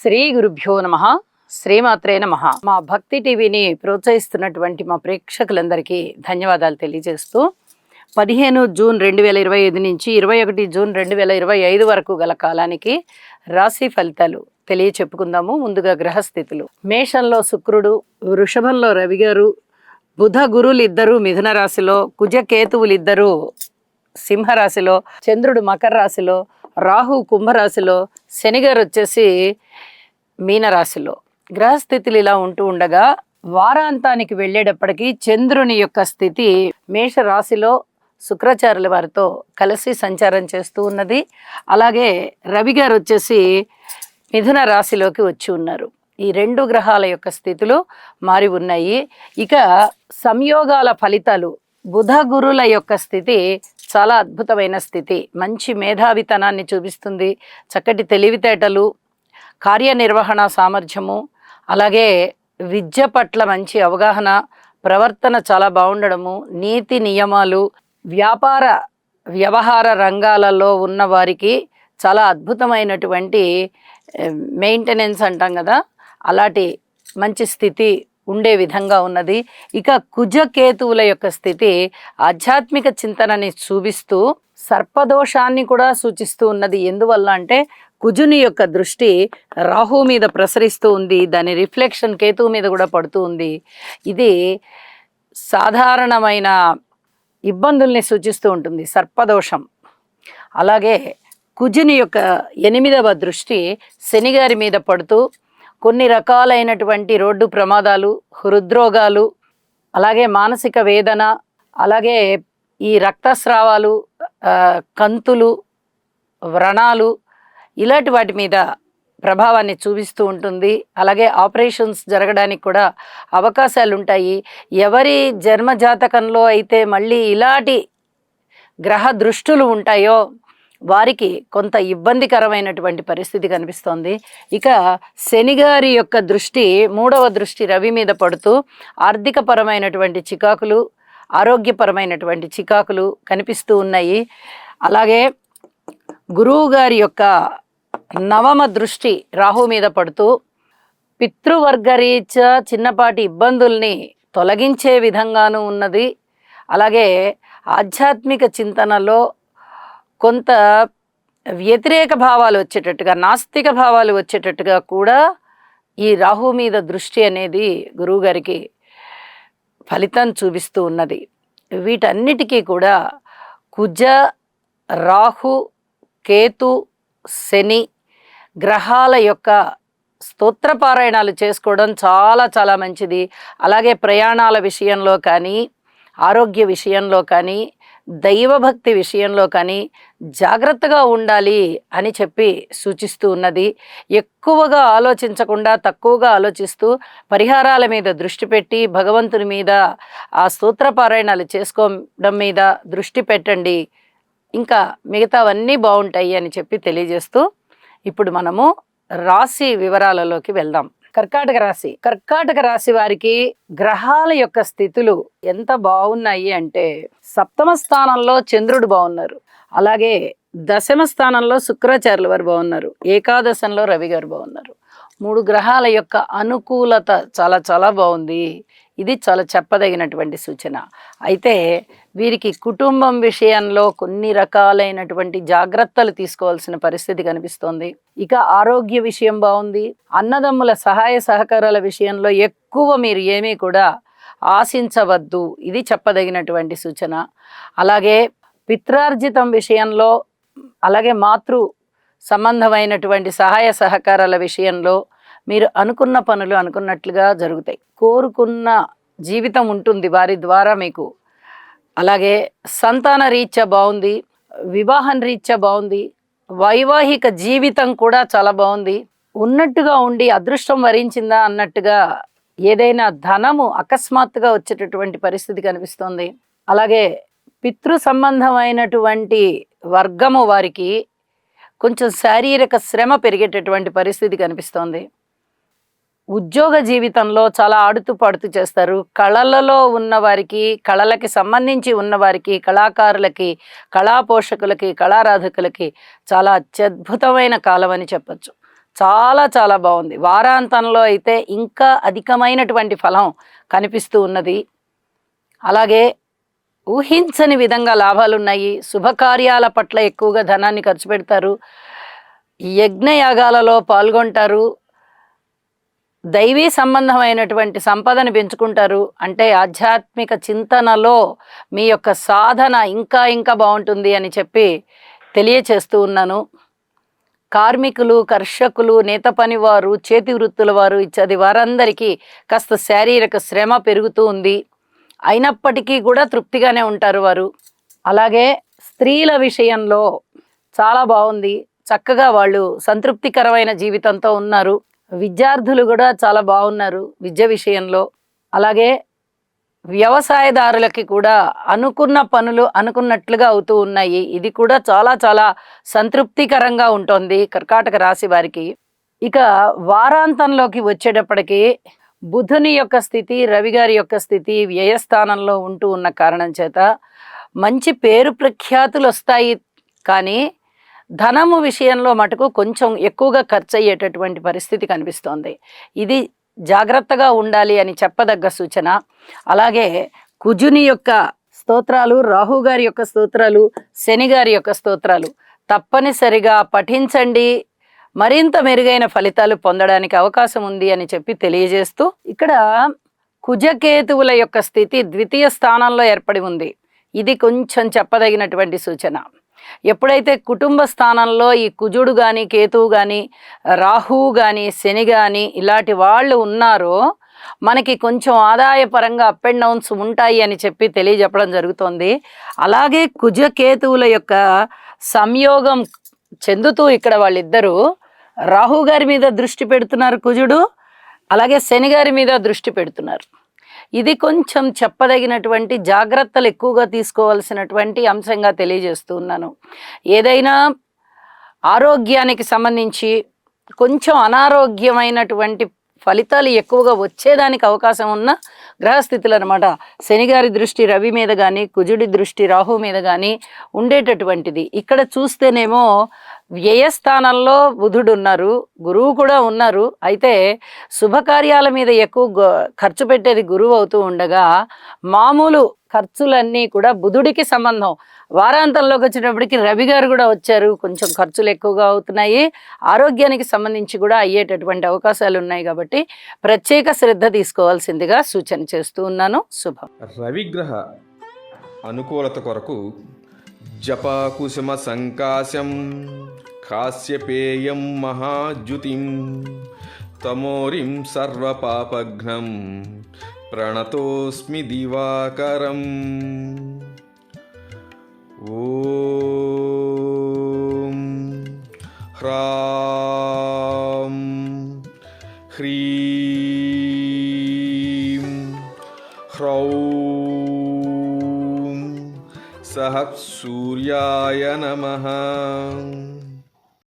శ్రీ గురుభ్యో నమః. శ్రీమాత్రే నమః. మా భక్తి టీవీని ప్రోత్సహిస్తున్నటువంటి మా ప్రేక్షకులందరికీ ధన్యవాదాలు తెలియజేస్తూ 15 జూన్ 2025 నుంచి 21 జూన్ 2025 వరకు గల కాలానికి రాశి ఫలితాలు తెలియచెప్పుకుందాము. ముందుగా గ్రహస్థితులు: మేషంలో శుక్రుడు, వృషభంలో రవి గారు, బుధ గురులు ఇద్దరు మిథున రాశిలో, కుజ కేతువులిద్దరూ సింహరాశిలో, చంద్రుడు మకర రాశిలో, రాహు కుంభరాశిలో, శనిగారు వచ్చేసి మీనరాశిలో. గ్రహస్థితులు ఇలా ఉంటూ ఉండగా వారాంతానికి వెళ్ళేటప్పటికీ చంద్రుని యొక్క స్థితి మేషరాశిలో శుక్రాచార్యుల వారితో కలిసి సంచారం చేస్తూ ఉన్నది. అలాగే రవి గారు వచ్చేసి మిథున రాశిలోకి వచ్చి ఉన్నారు. ఈ రెండు గ్రహాల యొక్క స్థితులు మారి ఉన్నాయి. ఇక సంయోగాల ఫలితాలు: బుధ గురుల యొక్క స్థితి చాలా అద్భుతమైన స్థితి. మంచి మేధావితనాన్ని చూపిస్తుంది, చక్కటి తెలివితేటలు, కార్యనిర్వహణ సామర్థ్యము, అలాగే విద్య పట్ల మంచి అవగాహన, ప్రవర్తన చాలా బాగుండడము, నీతి నియమాలు, వ్యాపార వ్యవహార రంగాలలో ఉన్న వారికి చాలా అద్భుతమైనటువంటి మెయింటెనెన్స్ అంటాం కదా, అలాంటి మంచి స్థితి ఉండే విధంగా ఉన్నది. ఇక కుజకేతువుల యొక్క స్థితి ఆధ్యాత్మిక చింతనని చూపిస్తూ సర్పదోషాన్ని కూడా సూచిస్తూ ఉన్నది. ఎందువల్ల అంటే కుజుని యొక్క దృష్టి రాహు మీద ప్రసరిస్తూ ఉంది, దాని రిఫ్లెక్షన్ కేతువు మీద కూడా పడుతూ ఉంది. ఇది సాధారణమైన ఇబ్బందుల్ని సూచిస్తూ ఉంటుంది, సర్పదోషం. అలాగే కుజుని యొక్క 8వ దృష్టి శనిగారి మీద పడుతూ కొన్ని రకాలైనటువంటి రోడ్డు ప్రమాదాలు, హృద్రోగాలు, అలాగే మానసిక వేదన, అలాగే ఈ రక్తస్రావాలు, కంతులు, వ్రణాలు, ఇలాంటి వాటి మీద ప్రభావాన్ని చూపిస్తూ ఉంటుంది. అలాగే ఆపరేషన్స్ జరగడానికి కూడా అవకాశాలు ఉంటాయి. ఎవరి జన్మజాతకంలో అయితే మళ్ళీ ఇలాంటి గ్రహ దృష్టులు ఉంటాయో వారికి కొంత ఇబ్బందికరమైనటువంటి పరిస్థితి కనిపిస్తోంది. ఇక శనిగారి యొక్క దృష్టి 3వ దృష్టి రవి మీద పడుతూ ఆర్థికపరమైనటువంటి చికాకులు, ఆరోగ్యపరమైనటువంటి చికాకులు కనిపిస్తూ ఉన్నాయి. అలాగే గురువు గారి యొక్క 9వ దృష్టి రాహు మీద పడుతూ పితృవర్గరీత్యా చిన్నపాటి ఇబ్బందుల్ని తొలగించే విధంగానూ ఉన్నది. అలాగే ఆధ్యాత్మిక చింతనలో కొంత వ్యతిరేక భావాలు వచ్చేటట్టుగా, నాస్తిక భావాలు వచ్చేటట్టుగా కూడా ఈ రాహు మీద దృష్టి అనేది గురువుగారికి ఫలితం చూపిస్తూ ఉన్నది. వీటన్నిటికీ కూడా కుజ, రాహు, కేతు, శని గ్రహాల యొక్క స్తోత్రపారాయణాలు చేసుకోవడం చాలా చాలా మంచిది. అలాగే ప్రయాణాల విషయంలో కానీ, ఆరోగ్య విషయంలో కానీ, దైవభక్తి విషయంలో కానీ జాగ్రత్తగా ఉండాలి అని చెప్పి సూచిస్తూ ఉన్నది. ఎక్కువగా ఆలోచించకుండా తక్కువగా ఆలోచిస్తూ పరిహారాల మీద దృష్టి పెట్టి భగవంతుని మీద ఆ స్తోత్రపారాయణాలు చేసుకోవడం మీద దృష్టి పెట్టండి, ఇంకా మిగతావన్నీ బాగుంటాయి అని చెప్పి తెలియజేస్తూ ఇప్పుడు మనము రాశి వివరాలలోకి వెళ్దాం. కర్కాటక రాశి వారికి గ్రహాల యొక్క స్థితులు ఎంత బాగున్నాయి అంటే 7వ స్థానంలో చంద్రుడు బాగున్నారు, అలాగే 10వ స్థానంలో శుక్రాచార్యుల వారు బాగున్నారు, ఏకాదశంలో రవి గారు బాగున్నారు. 3 గ్రహాల యొక్క అనుకూలత చాలా చాలా బాగుంది. ఇది చాలా చెప్పదగినటువంటి సూచన. అయితే వీరికి కుటుంబం విషయంలో కొన్ని రకాలైనటువంటి జాగ్రత్తలు తీసుకోవాల్సిన పరిస్థితి కనిపిస్తోంది. ఇక ఆరోగ్య విషయం బాగుంది. అన్నదమ్ముల సహాయ సహకారాల విషయంలో ఎక్కువ మీరు ఏమీ కూడా ఆశించవద్దు, ఇది చెప్పదగినటువంటి సూచన. అలాగే పిత్రార్జితం విషయంలో, అలాగే మాతృ సంబంధమైనటువంటి సహాయ సహకారాల విషయంలో మీరు అనుకున్న పనులు అనుకున్నట్లుగా జరుగుతాయి. కోరుకున్న జీవితం ఉంటుంది వారి ద్వారా మీకు. అలాగే సంతాన రీత్యా బాగుంది, వివాహం రీత్యా బాగుంది, వైవాహిక జీవితం కూడా చాలా బాగుంది. ఉన్నట్టుగా ఉండి అదృష్టం వరించిందా అన్నట్టుగా ఏదైనా ధనము అకస్మాత్తుగా వచ్చేటటువంటి పరిస్థితి కనిపిస్తుంది. అలాగే పితృ సంబంధమైనటువంటి వర్గము వారికి కొంచెం శారీరక శ్రమ పెరిగేటటువంటి పరిస్థితి కనిపిస్తోంది. ఉద్యోగ జీవితంలో చాలా ఆడుతూ పాడుతూ చేస్తారు. కళలలో ఉన్నవారికి, కళలకి సంబంధించి ఉన్నవారికి, కళాకారులకి, కళా పోషకులకి, కళారాధకులకి చాలా అత్యద్భుతమైన కాలం అని చెప్పచ్చు. చాలా చాలా బాగుంది. వారాంతంలో అయితే ఇంకా అధికమైనటువంటి ఫలం కనిపిస్తూ ఉన్నది. అలాగే ఊహించని విధంగా లాభాలున్నాయి. శుభకార్యాల పట్ల ఎక్కువగా ధనాన్ని ఖర్చు పెడతారు. యజ్ఞయాగాలలో పాల్గొంటారు. దైవీ సంబంధమైనటువంటి సంపదను పెంచుకుంటారు. అంటే ఆధ్యాత్మిక చింతనలో మీ యొక్క సాధన ఇంకా ఇంకా బాగుంటుంది అని చెప్పి తెలియచేస్తూ ఉన్నాను. కార్మికులు, కర్షకులు, నేత పనివారు, చేతి వృత్తుల వారు ఇత్యాది వారందరికీ కాస్త శారీరక శ్రమ పెరుగుతూ ఉంది. అయినప్పటికీ కూడా తృప్తిగానే ఉంటారు వారు. అలాగే స్త్రీల విషయంలో చాలా బాగుంది. చక్కగా వాళ్ళు సంతృప్తికరమైన జీవితంతో ఉన్నారు. విద్యార్థులు కూడా చాలా బాగున్నారు విద్య విషయంలో. అలాగే వ్యవసాయదారులకి కూడా అనుకున్న పనులు అనుకున్నట్లుగా అవుతూ ఉన్నాయి. ఇది కూడా చాలా చాలా సంతృప్తికరంగా ఉంటుంది కర్కాటక రాశి వారికి. ఇక వారాంతంలోకి వచ్చేటప్పటికి బుధుని యొక్క స్థితి, రవి గారి యొక్క స్థితి వ్యయస్థానంలో ఉంటూ ఉన్న కారణం చేత మంచి పేరు ప్రఖ్యాతులు వస్తాయి. కానీ ధనము విషయంలో మటుకు కొంచెం ఎక్కువగా ఖర్చు అయ్యేటటువంటి పరిస్థితి కనిపిస్తోంది. ఇది జాగ్రత్తగా ఉండాలి అని చెప్పదగ్గ సూచన. అలాగే కుజుని యొక్క స్తోత్రాలు, రాహు గారి యొక్క స్తోత్రాలు, శని గారి యొక్క స్తోత్రాలు తప్పనిసరిగా పఠించండి. మరింత మెరుగైన ఫలితాలు పొందడానికి అవకాశం ఉంది అని చెప్పి తెలియజేస్తూ, ఇక్కడ కుజకేతువుల యొక్క స్థితి ద్వితీయ స్థానంలో ఏర్పడి ఉంది. ఇది కొంచెం చెప్పదగినటువంటి సూచన. ఎప్పుడైతే కుటుంబ స్థానంలో ఈ కుజుడు కానీ, కేతువు కానీ, రాహువు కానీ, శని కానీ ఇలాంటి వాళ్ళు ఉన్నారో మనకి కొంచెం ఆదాయపరంగా అప్ అండ్ డౌన్స్ ఉంటాయి అని చెప్పి తెలియజెప్పడం జరుగుతోంది. అలాగే కుజకేతువుల యొక్క సంయోగం చెందుతూ ఇక్కడ వాళ్ళిద్దరూ రాహు గారి మీద దృష్టి పెడుతున్నారు కుజుడు, అలాగే శని గారి మీద దృష్టి పెడుతున్నారు. ఇది కొంచెం చెప్పదగినటువంటి జాగ్రత్తలు ఎక్కువగా తీసుకోవాల్సినటువంటి అంశంగా తెలియజేస్తూ ఉన్నాను. ఏదైనా ఆరోగ్యానికి సంబంధించి కొంచెం అనారోగ్యమైనటువంటి ఫలితాలు ఎక్కువగా వచ్చేదానికి అవకాశం ఉన్న గ్రహస్థితులు అనమాట. శనిగారి దృష్టి రవి మీద కానీ, కుజుడి దృష్టి రాహు మీద కానీ ఉండేటటువంటిది. ఇక్కడ చూస్తేనేమో వ్యయస్థానంలో బుధుడు ఉన్నారు, గురువు కూడా ఉన్నారు. అయితే శుభకార్యాల మీద ఎక్కువ ఖర్చు పెట్టేది గురువు అవుతూ ఉండగా మామూలు ఖర్చులన్నీ కూడా బుధుడికి సంబంధం. వారాంతంలోకి వచ్చేటప్పటికి రవి గారు కూడా వచ్చారు, కొంచెం ఖర్చులు ఎక్కువగా అవుతున్నాయి. ఆరోగ్యానికి సంబంధించి కూడా అయ్యేటటువంటి అవకాశాలు ఉన్నాయి కాబట్టి ప్రత్యేక శ్రద్ధ తీసుకోవాల్సిందిగా సూచన చేస్తూ ఉన్నాను. శుభం. రవిగ్రహ అనుకూలత కొరకు జపాకుసుమ సంకాశం కాశ్యపేయం మహాద్యుతిం తమోరిం సర్వపాపఘ్నం ప్రణతోస్మి దివాకరం. ఓం హ్రాం హ్రీం హ్రౌం సహ సూర్యాయ నమః.